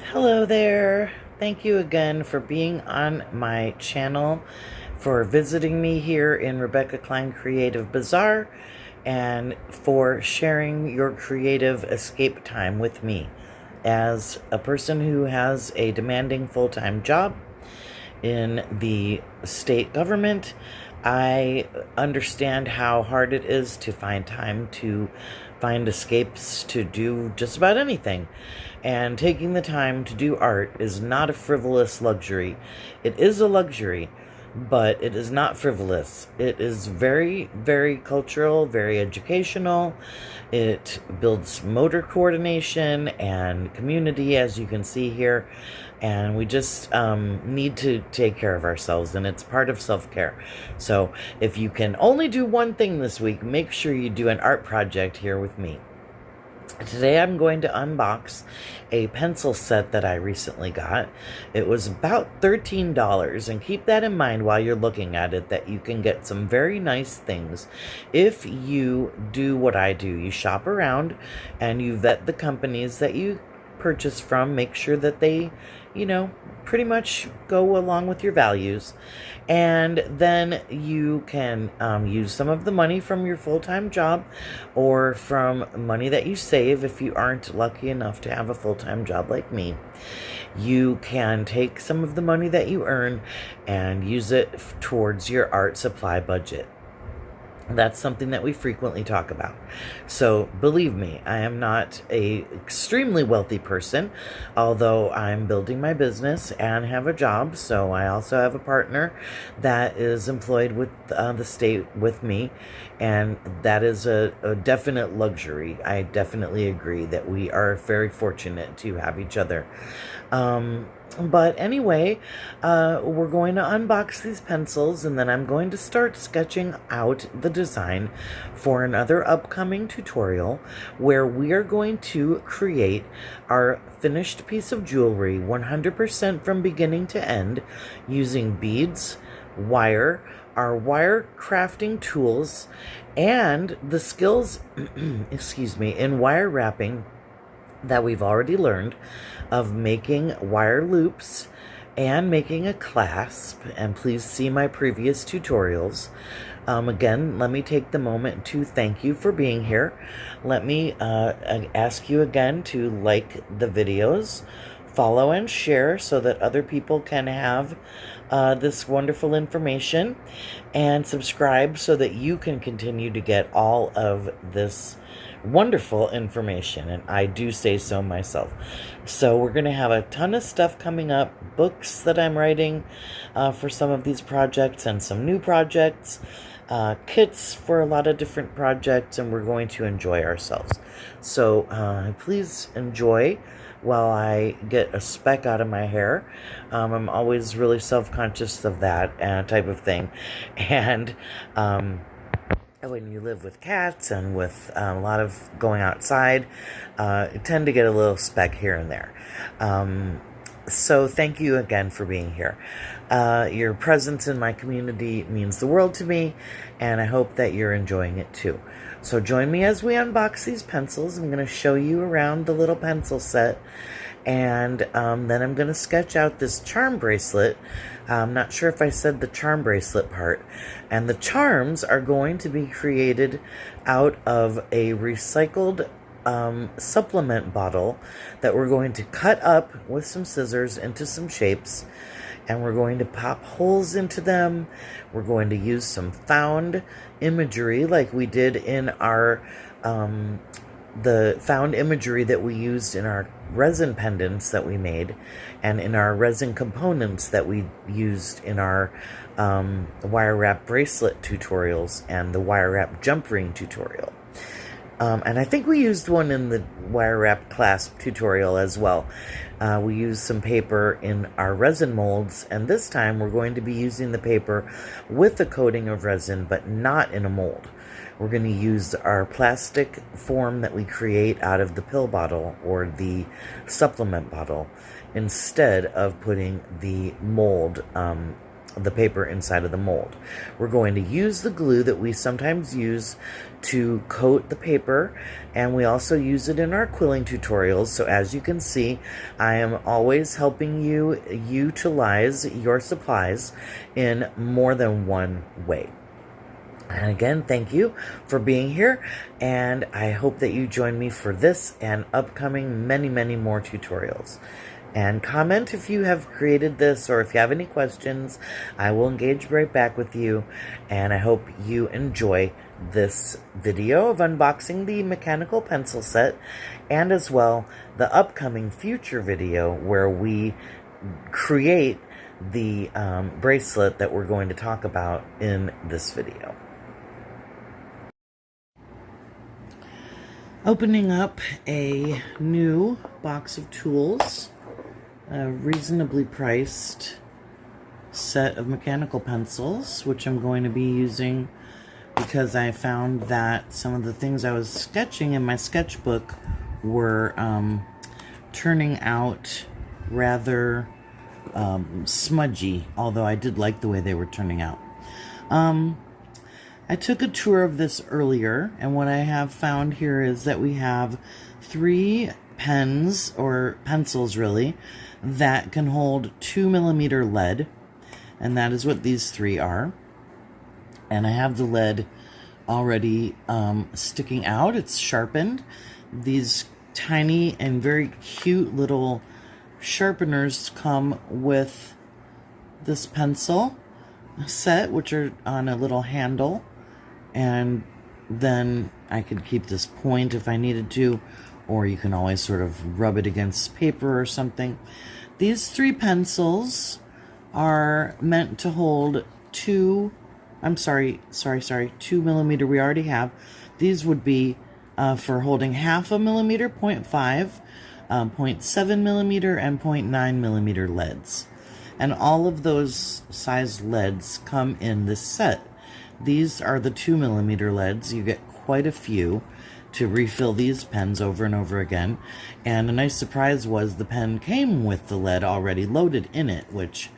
Hello there. Thank you again for being on my channel, for visiting me here in Rebecca Klein Creative Bazaar, and for sharing your creative escape time with me. As a person who has a demanding full-time job in the state government, I understand how hard it is to find time to find escapes to do just about anything. And taking the time to do art is not a frivolous luxury. It is a luxury, but it is not frivolous. It is very, very cultural, very educational. It builds motor coordination and community, as you can see here. And we just need to take care of ourselves, and it's part of self-care. So if you can only do one thing this week, make sure you do an art project here with me. Today I'm going to unbox a pencil set that I recently got. It was about $13, and keep that in mind while you're looking at it, that you can get some very nice things if you do what I do. You shop around and you vet the companies that you purchase from, make sure that they, pretty much go along with your values. And then you can use some of the money from your full-time job or from money that you save if you aren't lucky enough to have a full-time job like me. You can take some of the money that you earn and use it towards your art supply budget. That's something that we frequently talk about. So believe me, I am not a extremely wealthy person, although I'm building my business and have a job. So I also have a partner that is employed with the state with me, and that is a definite luxury. I definitely agree that we are very fortunate to have each other. But anyway, we're going to unbox these pencils, and then I'm going to start sketching out the design for another upcoming tutorial where we are going to create our finished piece of jewelry 100% from beginning to end using beads, wire, our wire crafting tools, and the skills, excuse me, in wire wrapping that we've already learned, of making wire loops and making a clasp. And please see my previous tutorials. Again, let me take the moment to thank you for being here. Let me ask you again to like the videos, follow and share so that other people can have this wonderful information, and subscribe so that you can continue to get all of this wonderful information, and I do say so myself. So we're going to have a ton of stuff coming up, books that I'm writing for some of these projects and some new projects, kits for a lot of different projects, and we're going to enjoy ourselves. So please enjoy while I get a speck out of my hair. I'm always really self-conscious of that type of thing. And when you live with cats and with a lot of going outside, you tend to get a little speck here and there. So thank you again for being here. Your presence in my community means the world to me, and I hope that you're enjoying it too. So join me as we unbox these pencils. I'm going to show you around the little pencil set, and then I'm going to sketch out this charm bracelet. I'm not sure if I said the charm bracelet part. And the charms are going to be created out of a recycled supplement bottle that we're going to cut up with some scissors into some shapes, and we're going to pop holes into them. We're going to use some found imagery like we did in our the found imagery that we used in our resin pendants that we made, and in our resin components that we used in our wire wrap bracelet tutorials and the wire wrap jump ring tutorial. And I think we used one in the wire wrap clasp tutorial as well. We used some paper in our resin molds, and this time we're going to be using the paper with a coating of resin, but not in a mold. We're going to use our plastic form that we create out of the pill bottle or the supplement bottle instead of putting the mold the paper inside of the mold. We're going to use the glue that we sometimes use to coat the paper, and we also use it in our quilling tutorials. So as you can see, I am always helping you utilize your supplies in more than one way. And again, thank you for being here, and I hope that you join me for this and upcoming many more tutorials. And comment if you have created this, or if you have any questions. I will engage right back with you, and I hope you enjoy this video of unboxing the mechanical pencil set, and as well the upcoming future video where we create the bracelet that we're going to talk about in this video. Opening up a new box of tools. A reasonably priced set of mechanical pencils, which I'm going to be using because I found that some of the things I was sketching in my sketchbook were turning out rather smudgy, although I did like the way they were turning out. I took a tour of this earlier, and what I have found here is that we have 3 pens, or pencils really, that can hold 2mm lead, and that is what these 3 are. And I have the lead already sticking out. It's sharpened. These tiny and very cute little sharpeners come with this pencil set, which are on a little handle, and then I could keep this point if I needed to, or you can always sort of rub it against paper or something. These 3 pencils are meant to hold 2mm we already have. These would be for holding 0.5 millimeter, 0.5, 0.7 millimeter, and 0.9 millimeter leads. And all of those size leads come in this set. These are the 2mm leads. You get quite a few to refill these pens over and over again. And a nice surprise was the pen came with the lead already loaded in it, which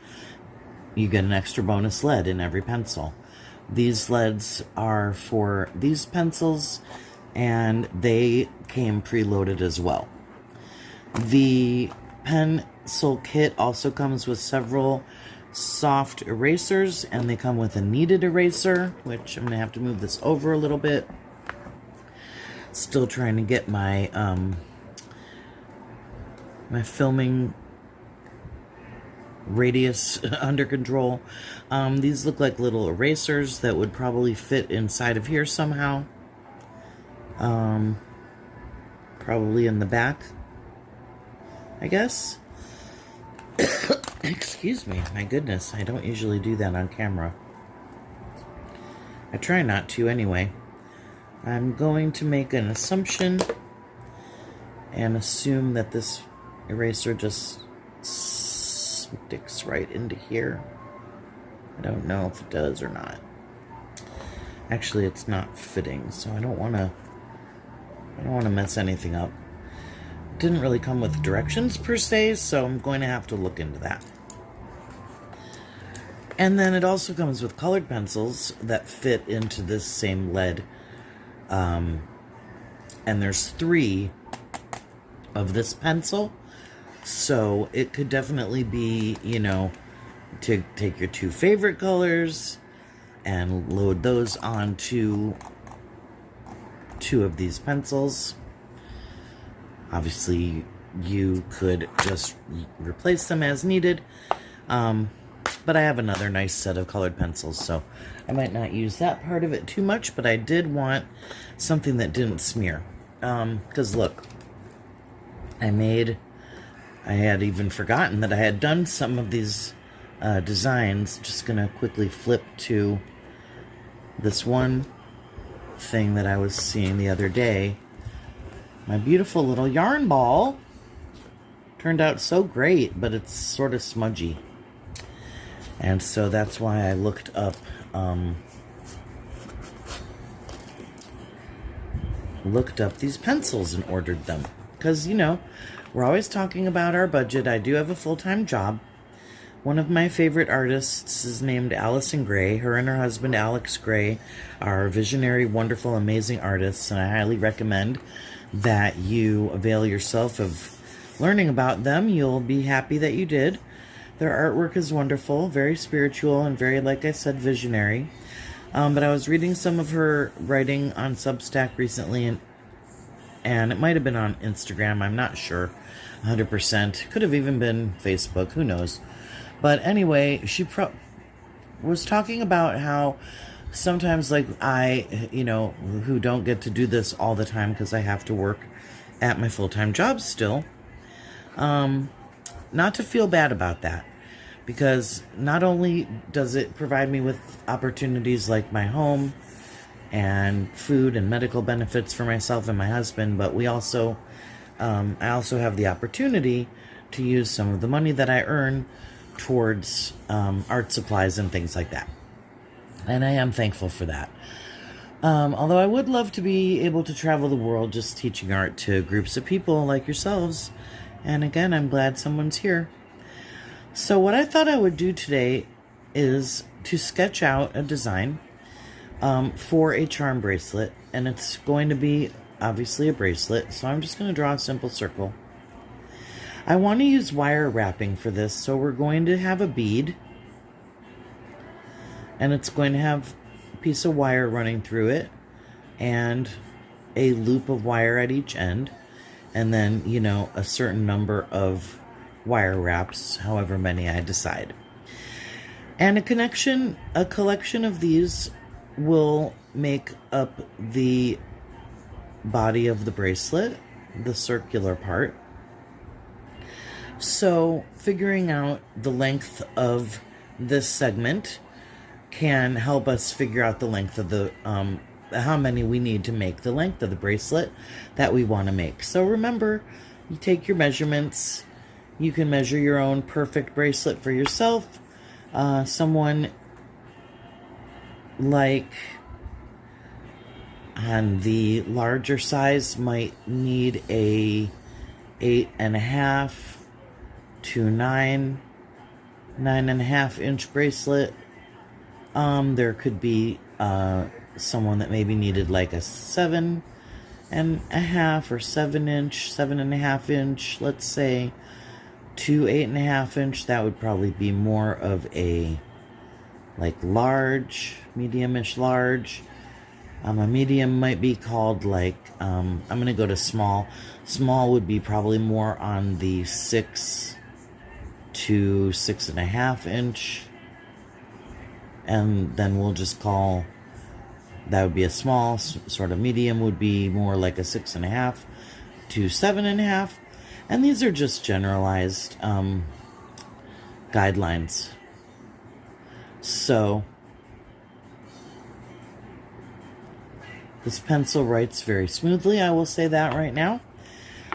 you get an extra bonus lead in every pencil. These leads are for these pencils, and they came preloaded as well. The pencil kit also comes with several soft erasers, and they come with a kneaded eraser, which I'm going to have to move this over a little bit. Still trying to get my my filming radius under control. These look like little erasers that would probably fit inside of here somehow. Probably in the back, I guess. Excuse me, my goodness, I don't usually do that on camera. I try not to anyway. I'm going to make an assumption and assume that this eraser just sticks right into here. I don't know if it does or not. Actually, it's not fitting, so I don't want to mess anything up. It didn't really come with directions per se, so I'm going to have to look into that. And then it also comes with colored pencils that fit into this same lead. And there's 3 of this pencil, so it could definitely be, you know, to take your 2 favorite colors and load those onto 2 of these pencils. Obviously, you could just replace them as needed, but I have another nice set of colored pencils, so I might not use that part of it too much, but I did want something that didn't smear. Because look, I had even forgotten that I had done some of these designs. Just gonna quickly flip to this one thing that I was seeing the other day. My beautiful little yarn ball turned out so great, but it's sort of smudgy. And so that's why I looked up these pencils and ordered them. Because, you know, we're always talking about our budget. I do have a full-time job, One of my favorite artists is named Allison Gray. Her and her husband Alex Gray are visionary, wonderful, amazing artists, and I highly recommend that you avail yourself of learning about them. You'll be happy that you did. Their artwork is wonderful, very spiritual, and very, like I said, visionary. But I was reading some of her writing on Substack recently, and it might have been on Instagram. I'm not sure 100%. Could have even been Facebook. Who knows? But anyway, she was talking about how sometimes, like I, who don't get to do this all the time because I have to work at my full-time job still, not to feel bad about that. Because not only does it provide me with opportunities like my home and food and medical benefits for myself and my husband, but I also have the opportunity to use some of the money that I earn towards art supplies and things like that. And I am thankful for that. Although I would love to be able to travel the world just teaching art to groups of people like yourselves. And again, I'm glad someone's here. So what I thought I would do today is to sketch out a design for a charm bracelet. And it's going to be obviously a bracelet. So I'm just going to draw a simple circle. I want to use wire wrapping for this. So we're going to have a bead. And it's going to have a piece of wire running through it. And a loop of wire at each end. And then, a certain number of wire wraps, however many I decide. And a collection of these will make up the body of the bracelet, the circular part. So figuring out the length of this segment can help us figure out the length of the how many we need to make the length of the bracelet that we want to make. So remember, you take your measurements. You can measure your own perfect bracelet for yourself. Someone like on the larger size might need a 8.5 to 9.5 inch bracelet. There could be someone that maybe needed like a 7.5 or 7.5 inch, let's say, to 8.5 inch. That would probably be more of a like large, medium-ish large. A medium might be called like, I'm going to go to small. Small would be probably more on the 6 to 6.5 inch. And then we'll just call, that would be a small. Sort of medium would be more like a 6.5 to 7.5. And these are just generalized guidelines. So this pencil writes very smoothly, I will say that right now.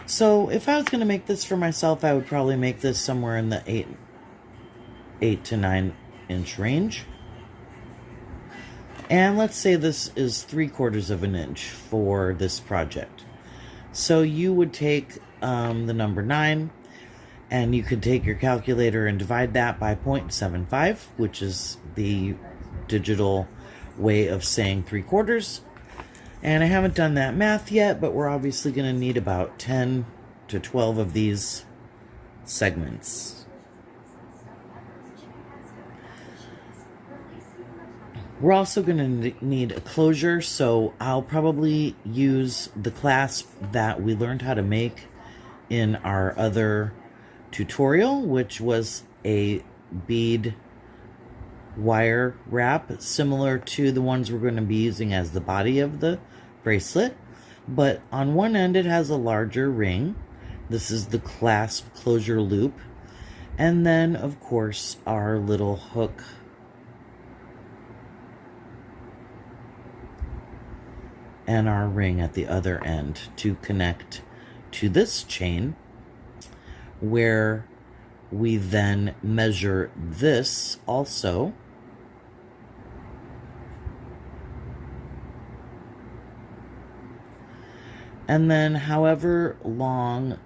So if I was going to make this for myself, I would probably make this somewhere in the 8 to 9 inch range. And let's say this is 3/4 of an inch for this project. So you would take the number 9, and you could take your calculator and divide that by 0.75, which is the digital way of saying 3/4. And I haven't done that math yet, but we're obviously going to need about 10 to 12 of these segments. We're also going to need a closure, so I'll probably use the clasp that we learned how to make in our other tutorial, which was a bead wire wrap, similar to the ones we're going to be using as the body of the bracelet. But on one end it has a larger ring. This is the clasp closure loop. And then, of course, our little hook and our ring at the other end to connect to this chain, where we then measure this also. And then however long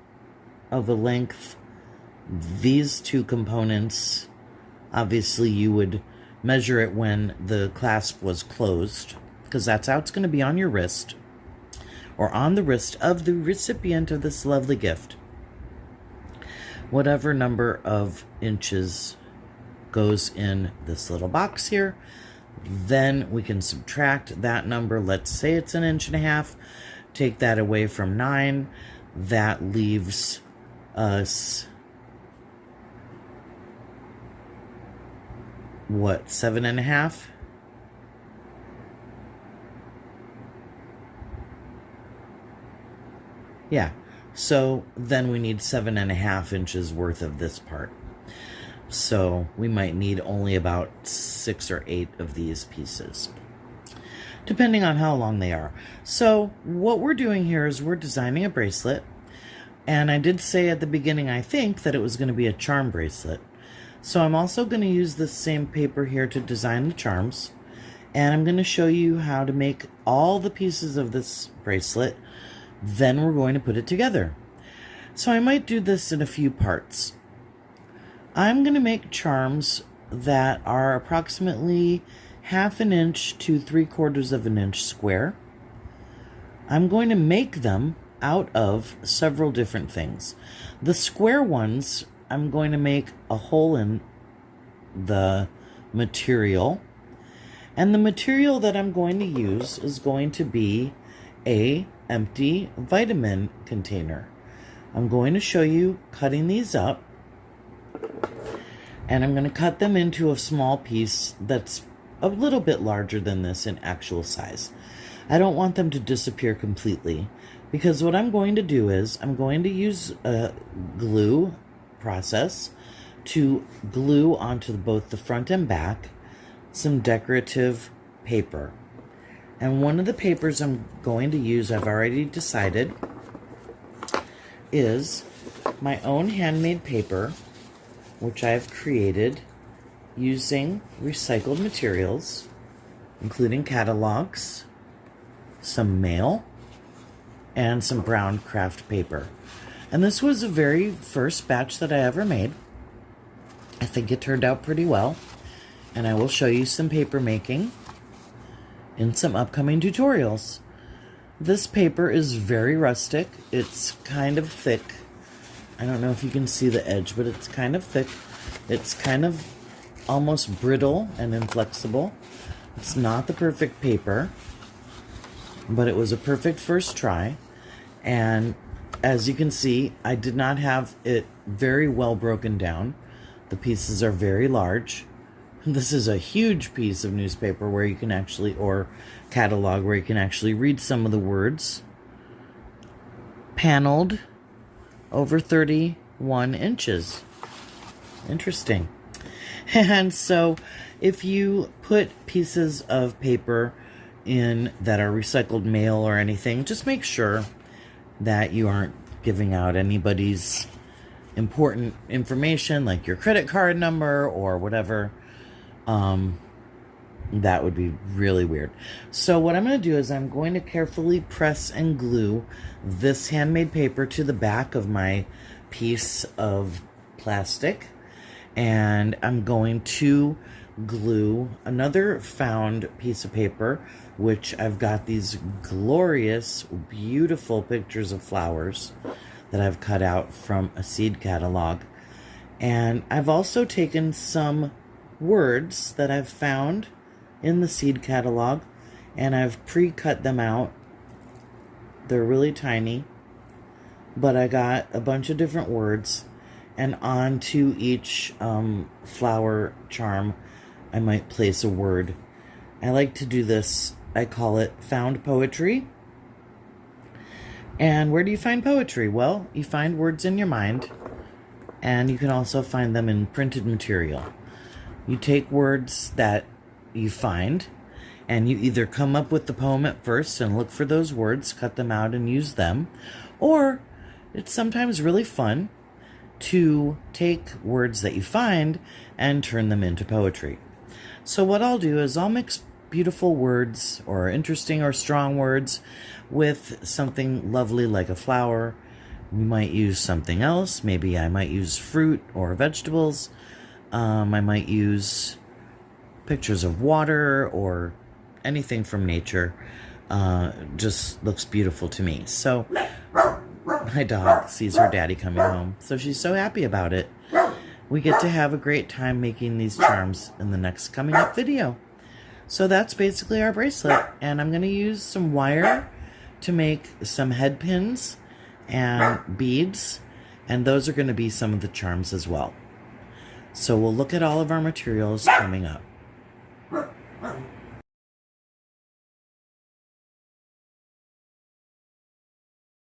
of a length these two components Obviously, you would measure it when the clasp was closed, because that's how it's going to be on your wrist or on the wrist of the recipient of this lovely gift. Whatever number of inches goes in this little box here, then we can subtract that number. Let's say it's 1.5 inches. Take that away from 9. That leaves us, what, 7.5? Yeah, so then we need 7.5 inches worth of this part. So we might need only about 6 or 8 of these pieces, depending on how long they are. So what we're doing here is we're designing a bracelet. And I did say at the beginning, I think, that it was going to be a charm bracelet. So I'm also going to use this same paper here to design the charms. And I'm going to show you how to make all the pieces of this bracelet. Then we're going to put it together. So I might do this in a few parts. I'm going to make charms that are approximately 1/2 inch to 3/4 inch square. I'm going to make them out of several different things. The square ones, I'm going to make a hole in the material. And the material that I'm going to use is going to be a empty vitamin container. I'm going to show you cutting these up. And I'm going to cut them into a small piece that's a little bit larger than this in actual size. I don't want them to disappear completely, because what I'm going to do is I'm going to use a glue process to glue onto both the front and back some decorative paper. And one of the papers I'm going to use, I've already decided, is my own handmade paper, which I've created using recycled materials, including catalogs, some mail, and some brown craft paper. And this was the very first batch that I ever made. I think it turned out pretty well, and I will show you some paper making in some upcoming tutorials. This paper is very rustic. It's kind of thick. I don't know if you can see the edge, but it's kind of thick. It's kind of almost brittle and inflexible. It's not the perfect paper, but it was a perfect first try. And as you can see, I did not have it very well broken down. The pieces are very large. This is a huge piece of newspaper where you can actually, or catalog, where you can actually read some of the words. Paneled over 31 inches. Interesting. And so if you put pieces of paper in that are recycled mail or anything, just make sure that you aren't giving out anybody's important information, like your credit card number or whatever. That would be really weird. So what I'm going to do is I'm going to carefully press and glue this handmade paper to the back of my piece of plastic. And I'm going to glue another found piece of paper, which I've got these glorious, beautiful pictures of flowers that I've cut out from a seed catalog. And I've also taken some words that I've found in the seed catalog, and I've pre-cut them out. They're really tiny, but I got a bunch of different words, and onto each flower charm I might place a word. I like to do this, I call it found poetry. And where do you find poetry? Well, you find words in your mind, and you can also find them in printed material. You take words that you find, and you either come up with the poem at first and look for those words, cut them out and use them, or it's sometimes really fun to take words that you find and turn them into poetry. So what I'll do is I'll mix beautiful words or interesting or strong words with something lovely like a flower. We might use something else. Maybe I might use fruit or vegetables. I might use pictures of water or anything from nature. Just looks beautiful to me. So my dog sees her daddy coming home, so she's so happy about it. We get to have a great time making these charms in the next coming up video. So that's basically our bracelet, and I'm going to use some wire to make some head pins and beads, and those are going to be some of the charms as well. So we'll look at all of our materials coming up.